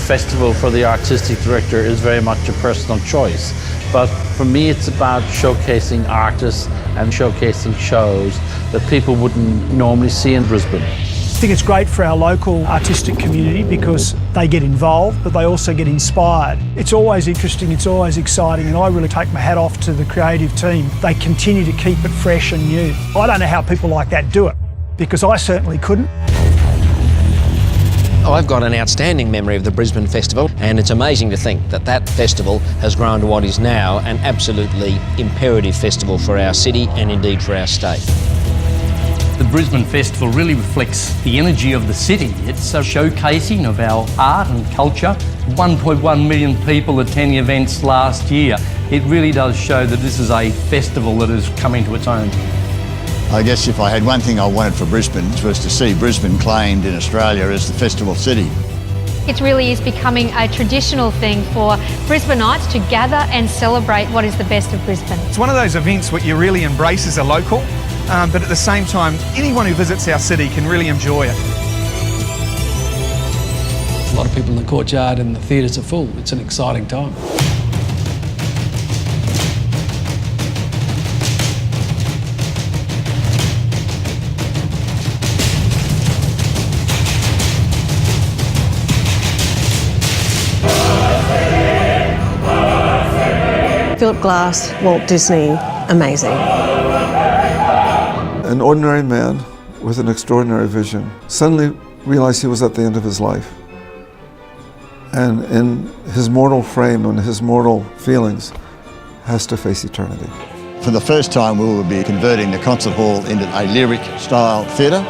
festival for the artistic director is very much a personal choice. But for me, it's about showcasing artists and showcasing shows that people wouldn't normally see in Brisbane. I think it's great for our local artistic community because they get involved, but they also get inspired. It's always interesting, it's always exciting, and I really take my hat off to the creative team. They continue to keep it fresh and new. I don't know how people like that do it, because I certainly couldn't. I've got an outstanding memory of the Brisbane Festival, and it's amazing to think that that festival has grown to what is now an absolutely imperative festival for our city and indeed for our state. The Brisbane Festival really reflects the energy of the city. It's a showcasing of our art and culture. 1.1 million people attending events last year. It really does show that this is a festival that is coming to its own. I guess if I had one thing I wanted for Brisbane, it was to see Brisbane claimed in Australia as the festival city. It really is becoming a traditional thing for Brisbaneites to gather and celebrate what is the best of Brisbane. It's one of those events what you really embrace as a local, but at the same time, anyone who visits our city can really enjoy it. A lot of people in the courtyard and the theatres are full. It's an exciting time. Philip Glass, Walt Disney, amazing. An ordinary man with an extraordinary vision suddenly realized he was at the end of his life. And in his mortal frame and his mortal feelings, has to face eternity. For the first time, we will be converting the concert hall into a lyric-style theatre.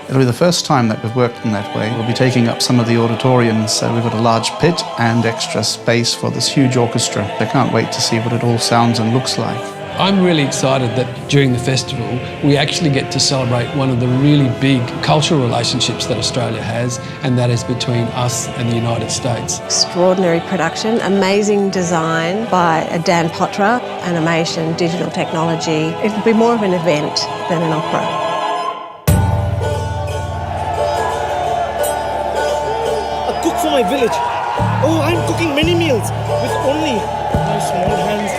It'll be the first time that we've worked in that way. We'll be taking up some of the auditoriums, so we've got a large pit and extra space for this huge orchestra. I can't wait to see what it all sounds and looks like. I'm really excited that during the festival we actually get to celebrate one of the really big cultural relationships that Australia has, and that is between us and the United States. Extraordinary production, amazing design by Dan Potra, animation, digital technology. It'll be more of an event than an opera. Cook for my village. Oh, I'm cooking many meals with only my small hands.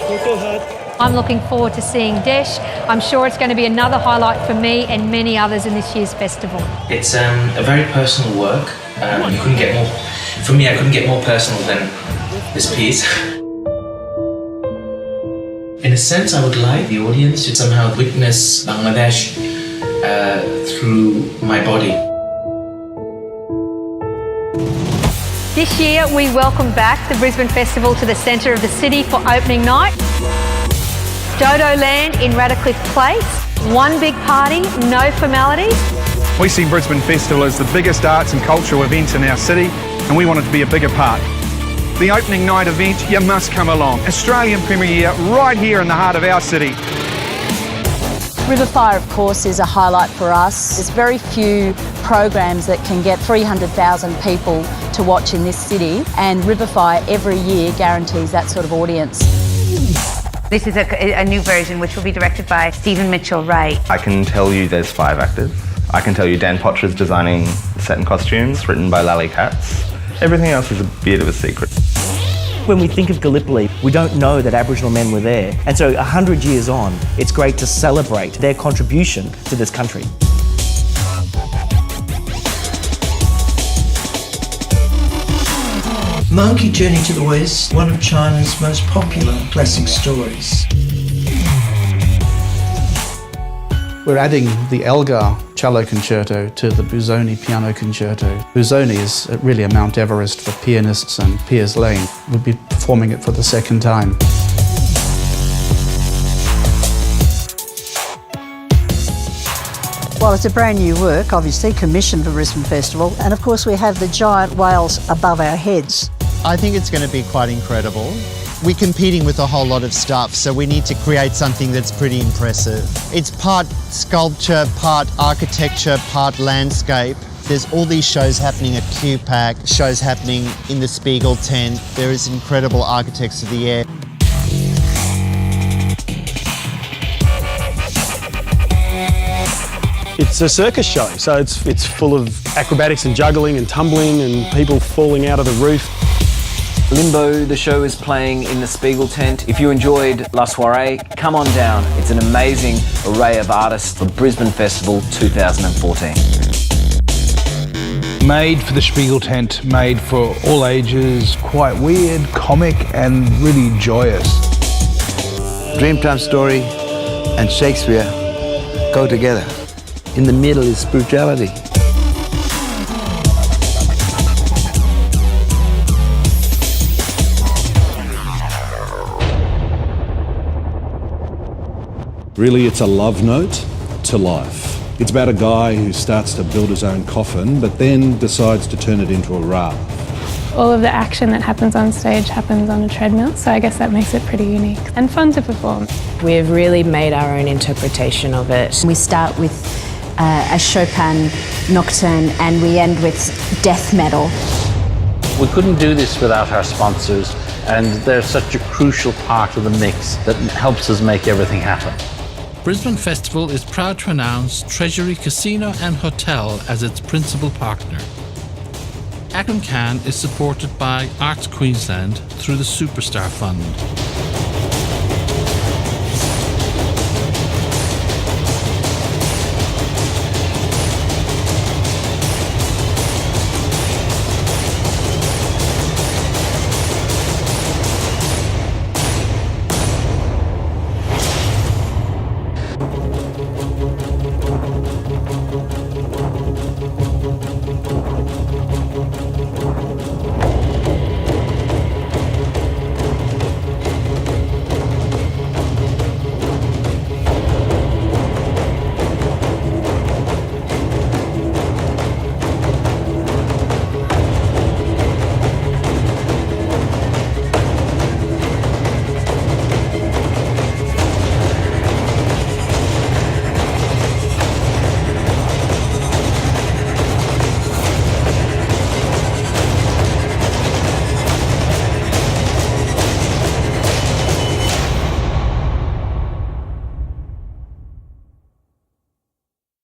Photo hut. I'm looking forward to seeing Desh. I'm sure it's going to be another highlight for me and many others in this year's festival. It's a very personal work. You couldn't get more. For me, I couldn't get more personal than this piece. In a sense, I would like the audience to somehow witness Bangladesh through my body. This year, we welcome back the Brisbane Festival to the centre of the city for opening night. Dodo Land in Radcliffe Place. One big party, no formalities. We see Brisbane Festival as the biggest arts and cultural event in our city, and we want it to be a bigger part. The opening night event, you must come along. Australian premiere right here in the heart of our city. Riverfire, of course, is a highlight for us. There's very few programs that can get 300,000 people to watch in this city, and Riverfire every year guarantees that sort of audience. This is a new version which will be directed by Stephen Mitchell-Wright. I can tell you there's 5 actors. I can tell you Dan Potra's designing the set and costumes, written by Lally Katz. Everything else is a bit of a secret. When we think of Gallipoli, we don't know that Aboriginal men were there. And so 100 years on, it's great to celebrate their contribution to this country. Monkey Journey to the West, one of China's most popular classic stories. We're adding the Elgar cello concerto to the Busoni piano concerto. Busoni is really a Mount Everest for pianists, and Piers Lane will be performing it for the second time. Well, it's a brand new work, obviously, commissioned for Brisbane Festival, and of course we have the giant whales above our heads. I think it's going to be quite incredible. We're competing with a whole lot of stuff, so we need to create something that's pretty impressive. It's part sculpture, part architecture, part landscape. There's all these shows happening at QPAC, shows happening in the Spiegel tent. There is incredible architects of the air. It's a circus show, so it's full of acrobatics and juggling and tumbling and people falling out of the roof. Limbo, the show is playing in the Spiegel tent. If you enjoyed La Soiree, come on down. It's an amazing array of artists for Brisbane Festival 2014. Made for the Spiegel tent, made for all ages, quite weird, comic and really joyous. Dreamtime story and Shakespeare go together. In the middle is spirituality. Really, it's a love note to life. It's about a guy who starts to build his own coffin, but then decides to turn it into a raft. All of the action that happens on stage happens on a treadmill, so I guess that makes it pretty unique and fun to perform. We've really made our own interpretation of it. We start with a Chopin nocturne and we end with death metal. We couldn't do this without our sponsors, and they're such a crucial part of the mix that helps us make everything happen. Brisbane Festival is proud to announce Treasury Casino and Hotel as its principal partner. Akron Can is supported by Arts Queensland through the Superstar Fund.